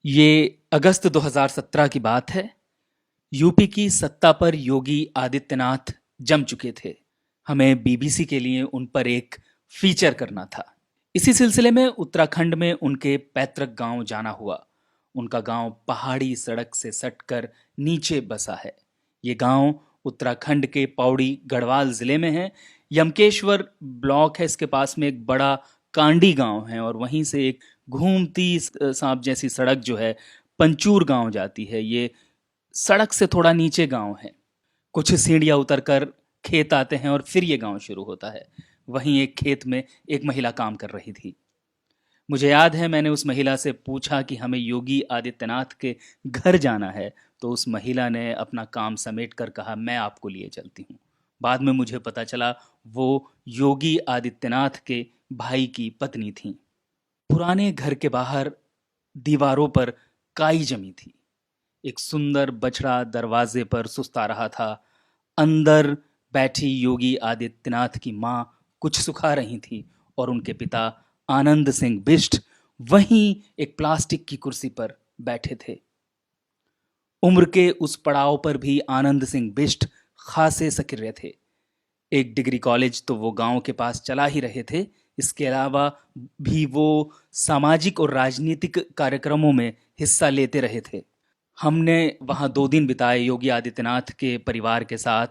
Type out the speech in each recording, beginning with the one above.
ये अगस्त 2017 की बात है। यूपी की सत्ता पर योगी आदित्यनाथ जम चुके थे। हमें बीबीसी के लिए उन पर एक फीचर करना था। इसी सिलसिले में उत्तराखंड में उनके पैतृक गांव जाना हुआ। उनका गांव पहाड़ी सड़क से सटकर नीचे बसा है। ये गांव उत्तराखंड के पौड़ी गढ़वाल जिले में है। यमकेश्वर ब्लॉक है, इसके पास में एक बड़ा कांडी गांव है और वहीं से एक घूमती सांप जैसी सड़क जो है पंचूर गांव जाती है। ये सड़क से थोड़ा नीचे गांव है। कुछ सीढ़ियां उतरकर खेत आते हैं और फिर ये गांव शुरू होता है। वहीं एक खेत में एक महिला काम कर रही थी। मुझे याद है मैंने उस महिला से पूछा कि हमें योगी आदित्यनाथ के घर जाना है, तो उस महिला ने अपना काम समेट कर कहा मैं आपको लिए चलती हूँ। बाद में मुझे पता चला वो योगी आदित्यनाथ के भाई की पत्नी थी। पुराने घर के बाहर दीवारों पर काई जमी थी। एक सुंदर बछड़ा दरवाजे पर सुस्ता रहा था। अंदर बैठी योगी आदित्यनाथ की माँ कुछ सुखा रही थी और उनके पिता आनंद सिंह बिष्ट वहीं एक प्लास्टिक की कुर्सी पर बैठे थे। उम्र के उस पड़ाव पर भी आनंद सिंह बिष्ट खासे सक्रिय थे। एक डिग्री कॉलेज तो वो गांव के पास चला ही रहे थे। इसके अलावा भी वो सामाजिक और राजनीतिक कार्यक्रमों में हिस्सा लेते रहे थे। हमने वहाँ 2 दिन बिताए योगी आदित्यनाथ के परिवार के साथ।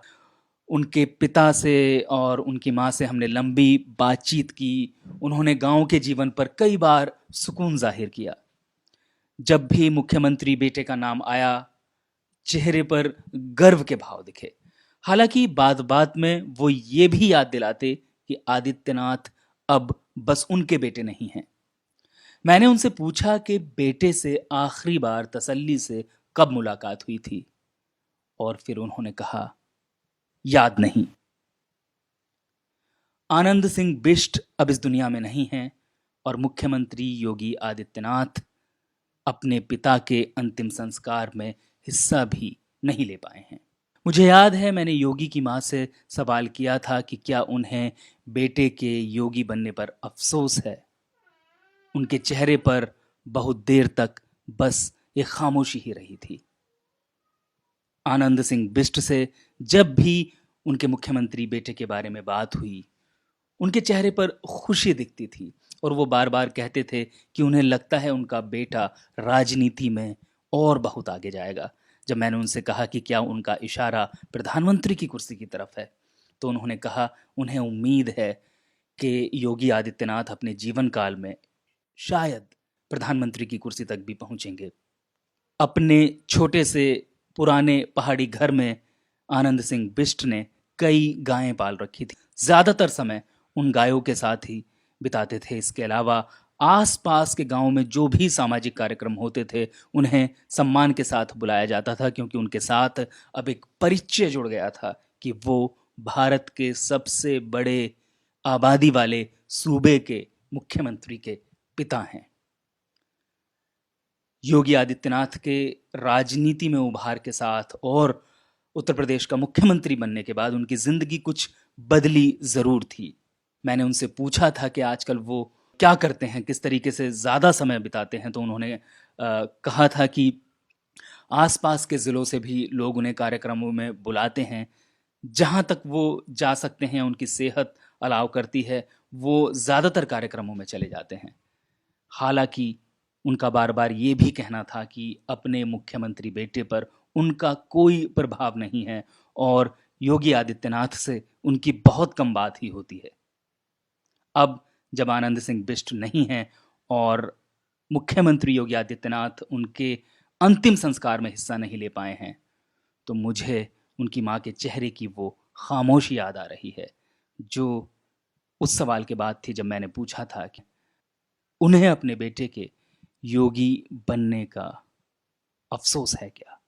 उनके पिता से और उनकी माँ से हमने लंबी बातचीत की। उन्होंने गांव के जीवन पर कई बार सुकून जाहिर किया। जब भी मुख्यमंत्री बेटे का नाम आया, चेहरे पर गर्व के भाव दिखे। हालांकि बात बात में वो ये भी याद दिलाते कि आदित्यनाथ अब बस उनके बेटे नहीं हैं। मैंने उनसे पूछा कि बेटे से आखिरी बार तसल्ली से कब मुलाकात हुई थी, और फिर उन्होंने कहा याद नहीं। आनंद सिंह बिष्ट अब इस दुनिया में नहीं हैं और मुख्यमंत्री योगी आदित्यनाथ अपने पिता के अंतिम संस्कार में हिस्सा भी नहीं ले पाए हैं। मुझे याद है मैंने योगी की माँ से सवाल किया था कि क्या उन्हें बेटे के योगी बनने पर अफसोस है। उनके चेहरे पर बहुत देर तक बस एक खामोशी ही रही थी। आनंद सिंह बिष्ट से जब भी उनके मुख्यमंत्री बेटे के बारे में बात हुई, उनके चेहरे पर खुशी दिखती थी और वो बार बार कहते थे कि उन्हें लगता है उनका बेटा राजनीति में और बहुत आगे जाएगा। जब मैंने उनसे कहा कि क्या उनका इशारा प्रधानमंत्री की कुर्सी की तरफ है, तो उन्होंने कहा उन्हें उम्मीद है कि योगी आदित्यनाथ अपने जीवन काल में शायद प्रधानमंत्री की कुर्सी तक भी पहुंचेंगे। अपने छोटे से पुराने पहाड़ी घर में आनंद सिंह बिष्ट ने कई गायें पाल रखी थी। ज्यादातर समय उन गायों के साथ ही बिताते थे। इसके अलावा आसपास के गांव में जो भी सामाजिक कार्यक्रम होते थे उन्हें सम्मान के साथ बुलाया जाता था, क्योंकि उनके साथ अब एक परिचय जुड़ गया था कि वो भारत के सबसे बड़े आबादी वाले सूबे के मुख्यमंत्री के पिता हैं। योगी आदित्यनाथ के राजनीति में उभार के साथ और उत्तर प्रदेश का मुख्यमंत्री बनने के बाद उनकी जिंदगी कुछ बदली जरूर थी। मैंने उनसे पूछा था कि आजकल वो क्या करते हैं, किस तरीके से ज़्यादा समय बिताते हैं, तो उन्होंने कहा था कि आसपास के ज़िलों से भी लोग उन्हें कार्यक्रमों में बुलाते हैं। जहाँ तक वो जा सकते हैं, उनकी सेहत अलाउ करती है, वो ज़्यादातर कार्यक्रमों में चले जाते हैं। हालांकि उनका बार बार ये भी कहना था कि अपने मुख्यमंत्री बेटे पर उनका कोई प्रभाव नहीं है और योगी आदित्यनाथ से उनकी बहुत कम बात ही होती है। अब जब आनंद सिंह बिष्ट नहीं हैं और मुख्यमंत्री योगी आदित्यनाथ उनके अंतिम संस्कार में हिस्सा नहीं ले पाए हैं, तो मुझे उनकी माँ के चेहरे की वो खामोशी याद आ रही है, जो उस सवाल के बाद थी जब मैंने पूछा था कि उन्हें अपने बेटे के योगी बनने का अफसोस है क्या।